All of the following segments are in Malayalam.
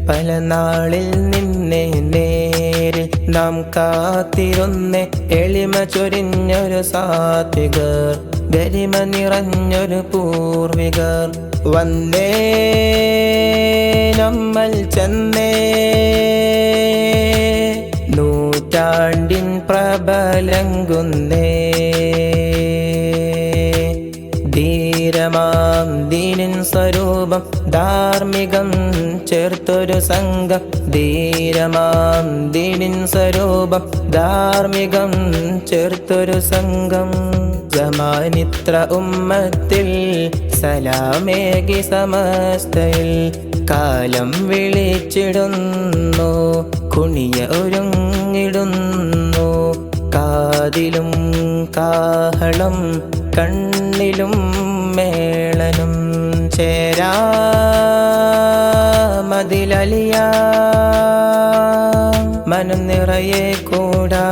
പല നാളിൽ നിന്നെ നേരിൽ നാം കാത്തിരുന്നേ. എളിമ ചൊരിഞ്ഞൊരു സാത്വികർ, ഗരിമ നിറഞ്ഞൊരു പൂർവികർ വന്നേ നമ്മൾ ചെന്നേ. നൂറ്റാണ്ടിൻ പ്രബലങ്കുന്നേ. ധീരമാം ദീനിൻ സ്വരൂപം ധാർമ്മികം ചേർത്തൊരു സംഘം. ധീരമാം ദീനിൻ സ്വരൂപം ധാർമ്മികം ചേർത്തൊരു സംഘം. സമാനിത്ര ഉമ്മത്തിൽ സലാമേകി സമസ്തയിൽ കാലം വിളിച്ചിടുന്നു, കുണിയ ഒരുങ്ങിടുന്നു. കാതിലും കാഹളം കണ്ണിലും മേളനും ചേരാമതിലലിയ മനം നിറയെ കൂടാ.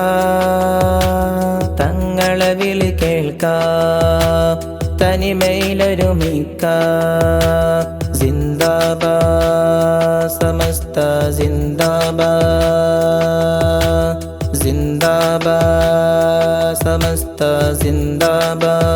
തങ്ങളെ വിളി കേൾക്കാം, തനിമയിലൊരുമിക്ക. സിന്ദാബാദ് സമസ്ത സിന്ദാബാദ്, സിന്ദാബാദ് സമസ്ത സിന്ദാബാദ്.